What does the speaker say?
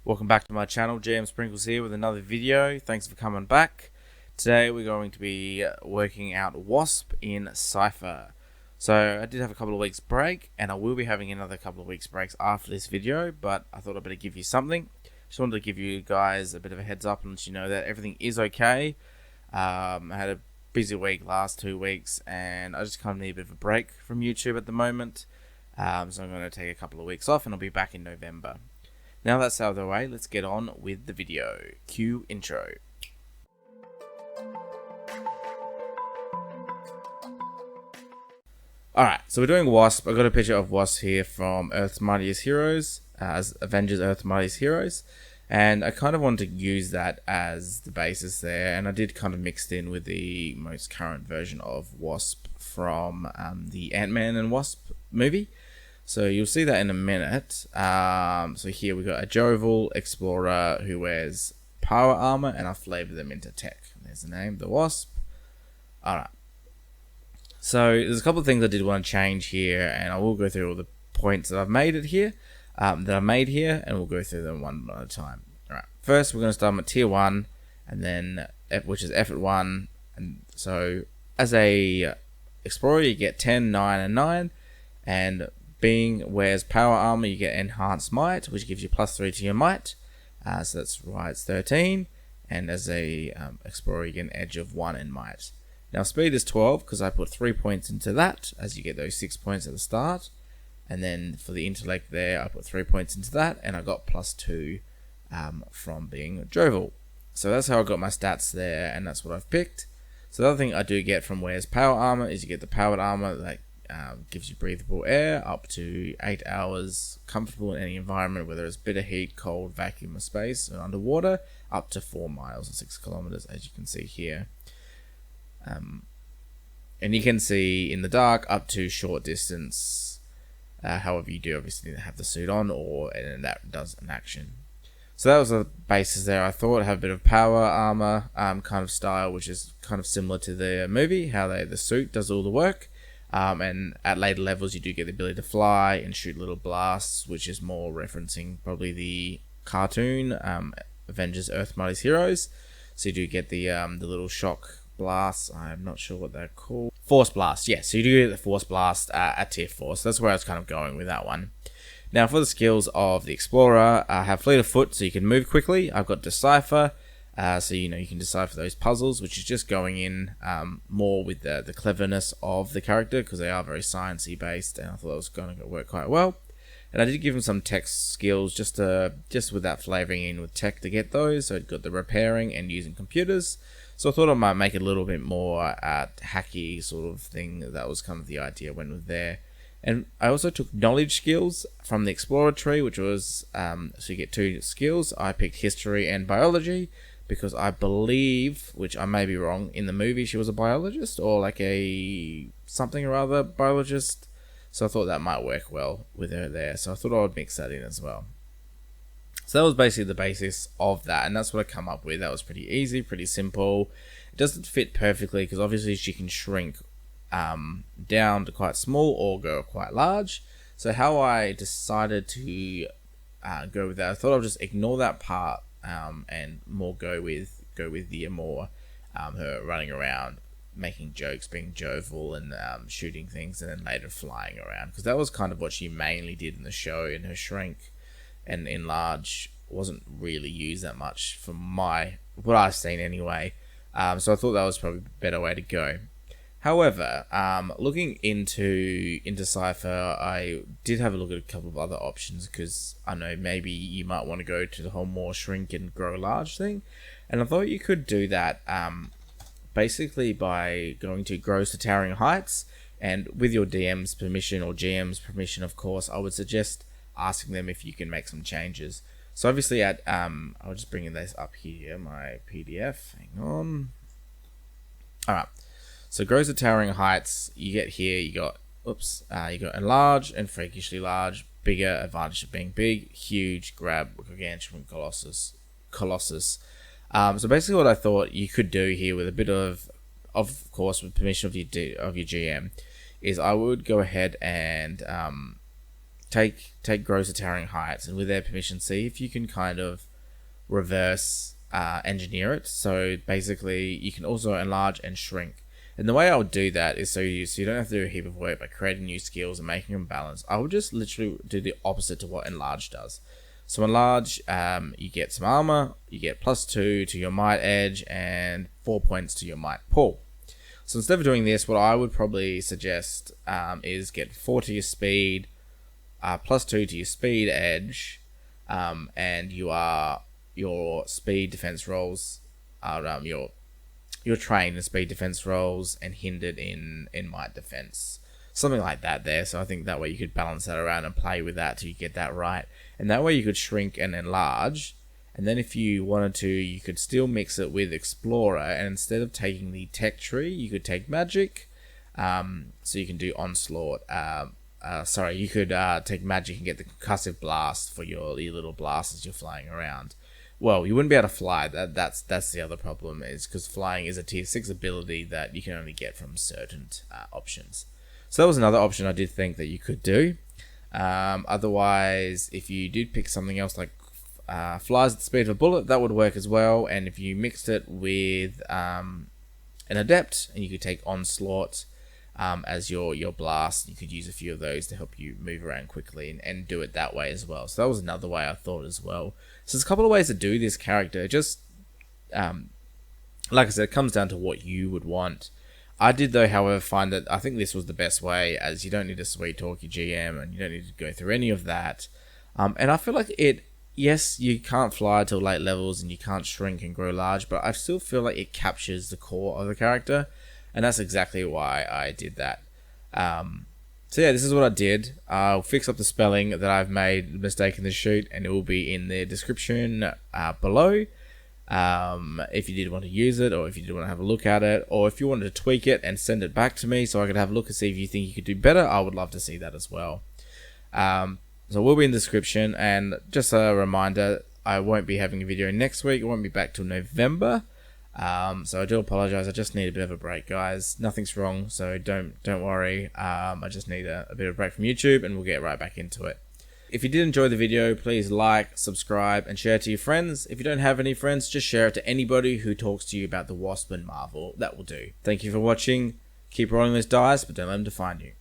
Welcome back to my channel. GM Sprinkles here with another video. Thanks for coming back. Today we're going to be working out Wasp in Cypher. So I did have a couple of weeks break, and I will be having another couple of weeks breaks after this video, but I thought I'd better give you something. Just wanted to give you guys a bit of a heads up and let you know that everything is okay. I had a busy week last 2 weeks, and I just kind of need a bit of a break from YouTube at the moment. So I'm going to take a couple of weeks off, and I'll be back in November. Now that's out of the way, let's get on with the video. Cue intro. Alright, so we're doing Wasp. I got a picture of Wasp here from Earth's Mightiest Heroes, as Avengers Earth's Mightiest Heroes, and I kind of wanted to use that as the basis there, and I did kind of mixed in with the most current version of Wasp from the Ant-Man and Wasp movie. So you'll see that in a minute. So here we got a jovial explorer who wears power armor, and I flavored them into tech. There's the name, the Wasp. Alright. So there's a couple of things I did want to change here, and I will go through all the points that I've made here, and we'll go through them one at a time. Alright. First, we're going to start at tier 1, and then which is effort 1. And so as a explorer, you get 10, 9, and 9, and being wears power armor, you get enhanced might, which gives you +3 to your might. So that's right, it's 13. And as a explorer, you get an edge of 1 in might. Now speed is 12 because I put 3 points into that, as you get those 6 points at the start. And then for the intellect there, I put 3 points into that, and I got +2 from being jovial. So that's how I got my stats there, and that's what I've picked. So the other thing I do get from wears power armor is you get the powered armor that gives you breathable air, up to 8 hours, comfortable in any environment, whether it's bitter heat, cold, vacuum, or space, or underwater, up to 4 miles or 6 kilometers, as you can see here. And you can see in the dark up to short distance. However, you do obviously need to have the suit on, and that does an action. So that was the basis there. I thought I'd have a bit of power armor kind of style, which is kind of similar to the movie, how the suit does all the work. And at later levels you do get the ability to fly and shoot little blasts, which is more referencing probably the cartoon Avengers Earth's Mightiest Heroes. So you do get the little shock blasts. I'm not sure what they're called. Force blast, yes. So you do get the force blast at tier 4. So that's where I was kind of going with that one. Now for the skills of the explorer, I have fleet of foot, so you can move quickly. I've got decipher. So you can decipher those puzzles, which is just going in more with the cleverness of the character, because they are very sciencey based, and I thought it was going to work quite well. And I did give him some tech skills just with that flavoring in with tech to get those. So it got the repairing and using computers. So I thought I might make it a little bit more hacky sort of thing. That was kind of the idea when we're there. And I also took knowledge skills from the explorer tree, which was so you get 2 skills. I picked history and biology, because I believe, which I may be wrong, in the movie she was a biologist, or like a something or other biologist. So I thought that might work well with her there. So I thought I would mix that in as well. So that was basically the basis of that, and that's what I come up with. That was pretty easy, pretty simple. It doesn't fit perfectly because obviously she can shrink down to quite small or go quite large. So how I decided to go with that, I thought I'll just ignore that part and more go with the more her running around, making jokes, being jovial, and shooting things, and then later flying around, because that was kind of what she mainly did in the show. And her shrink and enlarge wasn't really used that much from what I've seen anyway. So I thought that was probably a better way to go. However, looking into Cypher, I did have a look at a couple of other options, because I know maybe you might want to go to the whole more shrink and grow large thing, and I thought you could do that basically by going to grows to towering heights, and with your DM's permission, or GM's permission of course, I would suggest asking them if you can make some changes. So obviously I'll just bring this up here, my PDF, hang on. Alright. So grows to towering heights, you get here, you got enlarge and freakishly large, bigger, advantage of being big, huge, grab, gargantuan, colossus. So basically what I thought you could do here, with a bit of course with permission of your GM, is I would go ahead and take grows to towering heights, and with their permission, see if you can kind of reverse engineer it. So basically, you can also enlarge and shrink. And the way I would do that is so you don't have to do a heap of work by creating new skills and making them balanced. I would just literally do the opposite to what enlarge does. So enlarge, you get some armor, you get +2 to your might edge, and 4 points to your might pull. So instead of doing this, what I would probably suggest is get 4 to your speed, +2 to your speed edge, and your speed defense rolls are you're trained in speed defense rolls and hindered in might defense, something like that there. So I think that way you could balance that around and play with that till you get that right, and that way you could shrink and enlarge. And then if you wanted to, you could still mix it with Explorer, and instead of taking the tech tree, you could take magic. So you can do onslaught. You could take magic and get the concussive blast for your little blast as you're flying around. Well, you wouldn't be able to fly. That's the other problem, is because flying is a tier 6 ability that you can only get from certain options. So that was another option I did think that you could do. Otherwise, if you did pick something else like flies at the speed of a bullet, that would work as well. And if you mixed it with an adept, and you could take onslaught as your blast, you could use a few of those to help you move around quickly and do it that way as well. So that was another way I thought as well. So there's a couple of ways to do this character. Just like I said, it comes down to what you would want. I did, though, however, find that I think this was the best way, as you don't need to sweet talk your GM and you don't need to go through any of that. And I feel like yes, you can't fly till late levels and you can't shrink and grow large, but I still feel like it captures the core of the character, and that's exactly why I did that. So yeah, this is what I did. I'll fix up the spelling that I've made a mistake in the shoot, and it will be in the description below. If you did want to use it, or if you did want to have a look at it, or if you wanted to tweak it and send it back to me so I could have a look and see if you think you could do better, I would love to see that as well. So it will be in the description, and just a reminder, I won't be having a video next week. I won't be back till November. So I do apologize. I just need a bit of a break, guys. Nothing's wrong, so don't worry. I just need a bit of a break from YouTube, and we'll get right back into it. If you did enjoy the video, please like, subscribe, and share it to your friends. If you don't have any friends, just share it to anybody who talks to you about the Wasp and Marvel. That will do. Thank you for watching. Keep rolling those dice, but don't let them define you.